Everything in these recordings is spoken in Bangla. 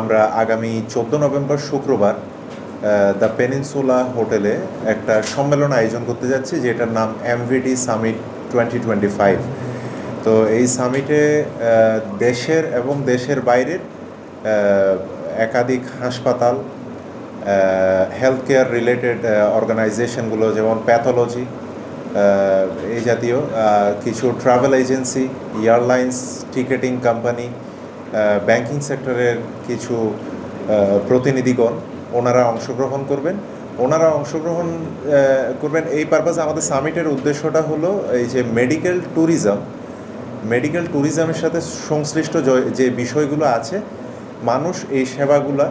আমরা আগামী 14 নভেম্বর শুক্রবার দ্য পেনিনসুলা হোটেলে একটা সম্মেলন আয়োজন করতে যাচ্ছি, যেটার নাম এমভিডি সামিট 2025। তো এই সামিটে দেশের এবং দেশের বাইরের একাধিক হাসপাতাল, হেলথ কেয়ার রিলেটেড অর্গানাইজেশনগুলো, যেমন প্যাথোলজি, এই জাতীয় কিছু travel agency, airlines, ticketing company, banking সেক্টরের কিছু প্রতিনিধিগণ ওনারা অংশগ্রহণ করবেন। এই পারপাসে আমাদের সামিটের উদ্দেশ্যটা হলো এই যে মেডিকেল ট্যুরিজমের সাথে সংশ্লিষ্ট যে বিষয়গুলো আছে, মানুষ এই সেবাগুলো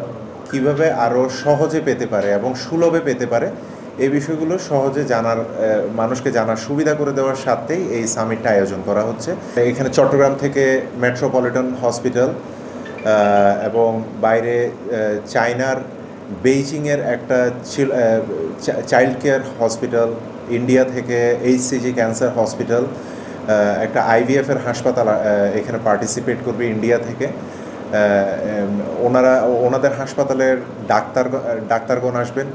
কিভাবে আরও সহজে পেতে পারে এবং সুলভে পেতে পারে, এই বিষয়গুলো সহজে মানুষকে জানার সুবিধা করে দেওয়ার সাথেই এই সামিটটা আয়োজন করা হচ্ছে। এখানে চট্টগ্রাম থেকে মেট্রোপলিটন হসপিটাল এবং বাইরে চায়নার বেইজিংয়ের একটা চাইল্ড কেয়ার হসপিটাল, ইন্ডিয়া থেকে HCG ক্যান্সার হসপিটাল, একটা IVF-এর হাসপাতাল এখানে পার্টিসিপেট করবে ইন্ডিয়া থেকে। ওনাদের হাসপাতালের ডাক্তারগণ আসবেন,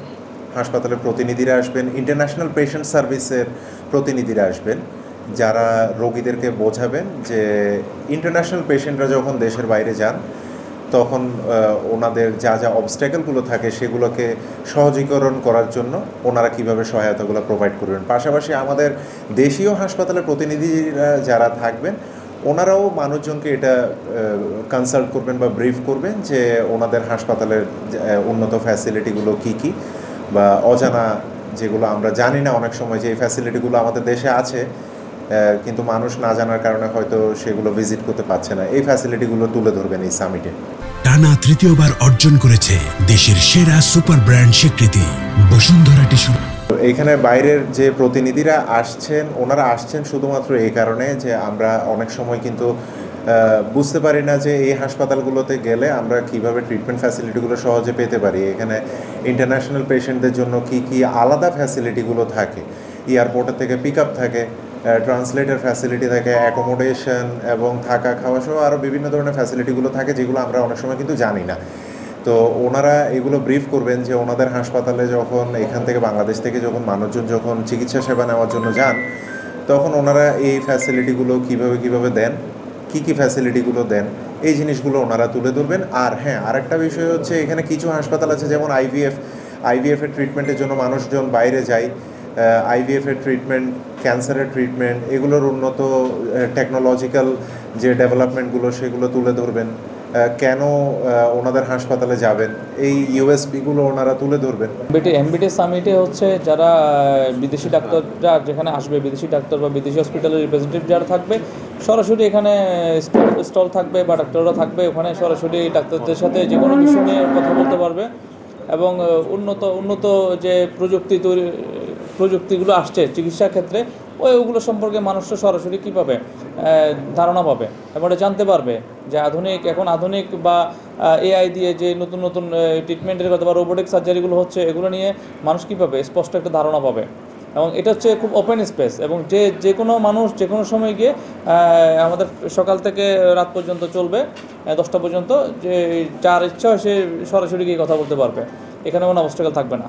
হাসপাতালের প্রতিনিধিরা আসবেন, ইন্টারন্যাশনাল পেশেন্ট সার্ভিসের প্রতিনিধিরা আসবেন, যারা রোগীদেরকে বোঝাবেন যে ইন্টারন্যাশনাল পেশেন্টরা যখন দেশের বাইরে যান তখন ওনাদের যা অবস্ট্যাকেলগুলো থাকে সেগুলোকে সহজীকরণ করার জন্য ওনারা কীভাবে সহায়তাগুলো প্রোভাইড করবেন। পাশাপাশি আমাদের দেশীয় হাসপাতালের প্রতিনিধিরা যারা থাকবেন ওনারাও মানুষজনকে এটা কনসাল্ট করবেন বা ব্রিফ করবেন যে ওনাদের হাসপাতালের উন্নত ফ্যাসিলিটিগুলো কী বা অজানা যেগুলো আমরা জানি না অনেক সময়, যে এই ফ্যাসিলিটিগুলো আমাদের দেশে আছে কিন্তু মানুষ না জানার কারণে হয়তো সেগুলো ভিজিট করতে পারছে না, এই ফ্যাসিলিটিগুলো তুলে ধরবেন এই সামিটে। টানা তৃতীয়বার অর্জন করেছে দেশের সেরা সুপার ব্র্যান্ড স্বীকৃতি বসুন্ধরা টিস্যু। এইখানে বাইরের যে প্রতিনিধিরা আসছেন, ওনারা আসছেন শুধুমাত্র এই কারণে যে আমরা অনেক সময় কিন্তু বুঝতে পারি না যে এই হাসপাতালগুলোতে গেলে আমরা কিভাবে ট্রিটমেন্ট ফ্যাসিলিটিগুলো সহজে পেতে পারি। এখানে ইন্টারন্যাশনাল পেশেন্টদের জন্য কি আলাদা ফ্যাসিলিটিগুলো থাকে, এয়ারপোর্টের থেকে পিক আপ থাকে, ট্রান্সলেটার ফ্যাসিলিটি থাকে, অ্যাকোমোডেশন এবং থাকা খাওয়া সহ আরও বিভিন্ন ধরনের ফ্যাসিলিটিগুলো থাকে, যেগুলো আমরা অনেক সময় কিন্তু জানি না। তো ওনারা এগুলো ব্রিফ করবেন যে ওনাদের হাসপাতালে যখন এখান থেকে বাংলাদেশ থেকে মানুষজন যখন চিকিৎসা সেবা নেওয়ার জন্য যান, তখন ওনারা এই ফ্যাসিলিটিগুলো কীভাবে দেন, কী ফ্যাসিলিটিগুলো দেন, এই জিনিসগুলো ওনারা তুলে ধরবেন। আর হ্যাঁ, আরেকটা বিষয় হচ্ছে এখানে কিছু হাসপাতাল আছে যেমন IVF-এর ট্রিটমেন্টের জন্য মানুষজন বাইরে যায়, IVF-এর ট্রিটমেন্ট, ক্যান্সারের ট্রিটমেন্ট, এগুলোর উন্নত টেকনোলজিক্যাল যে ডেভেলপমেন্টগুলো সেগুলো তুলে ধরবেন, কেন ওনাদের হাসপাতালে যাবেন, এই USP-গুলো ওনারা তুলে ধরবেন। এমভিডি সামিটে হচ্ছে যারা বিদেশি ডাক্তাররা যেখানে আসবে, বিদেশি ডাক্তার বা বিদেশি হসপিটালের রিপ্রেজেন্টেটিভ যারা থাকবে, সরাসরি এখানে স্টল থাকবে বা ডাক্তাররা থাকবে, ওখানে সরাসরি ডাক্তারদের সাথে যে কোনো বিষয় নিয়ে কথা বলতে পারবে এবং উন্নত যে প্রযুক্তিগুলো আসছে চিকিৎসা ক্ষেত্রে ওগুলো সম্পর্কে মানুষরা সরাসরি কী পাবে, ধারণা পাবে এবং জানতে পারবে যে আধুনিক বা AI দিয়ে যে নতুন ট্রিটমেন্টের কথা বা রোবোটিক সার্জারিগুলো হচ্ছে, এগুলো নিয়ে মানুষ কী পাবে, স্পষ্ট একটা ধারণা পাবে। এবং এটা হচ্ছে খুব ওপেন স্পেস এবং যে কোনো মানুষ যে কোনো সময় গিয়ে আমাদের সকাল থেকে রাত পর্যন্ত চলবে, 10টা পর্যন্ত, যে যার ইচ্ছা সে সরাসরি গিয়ে কথা বলতে পারবে, এখানে কোনো অবস্টাকেল থাকবে না।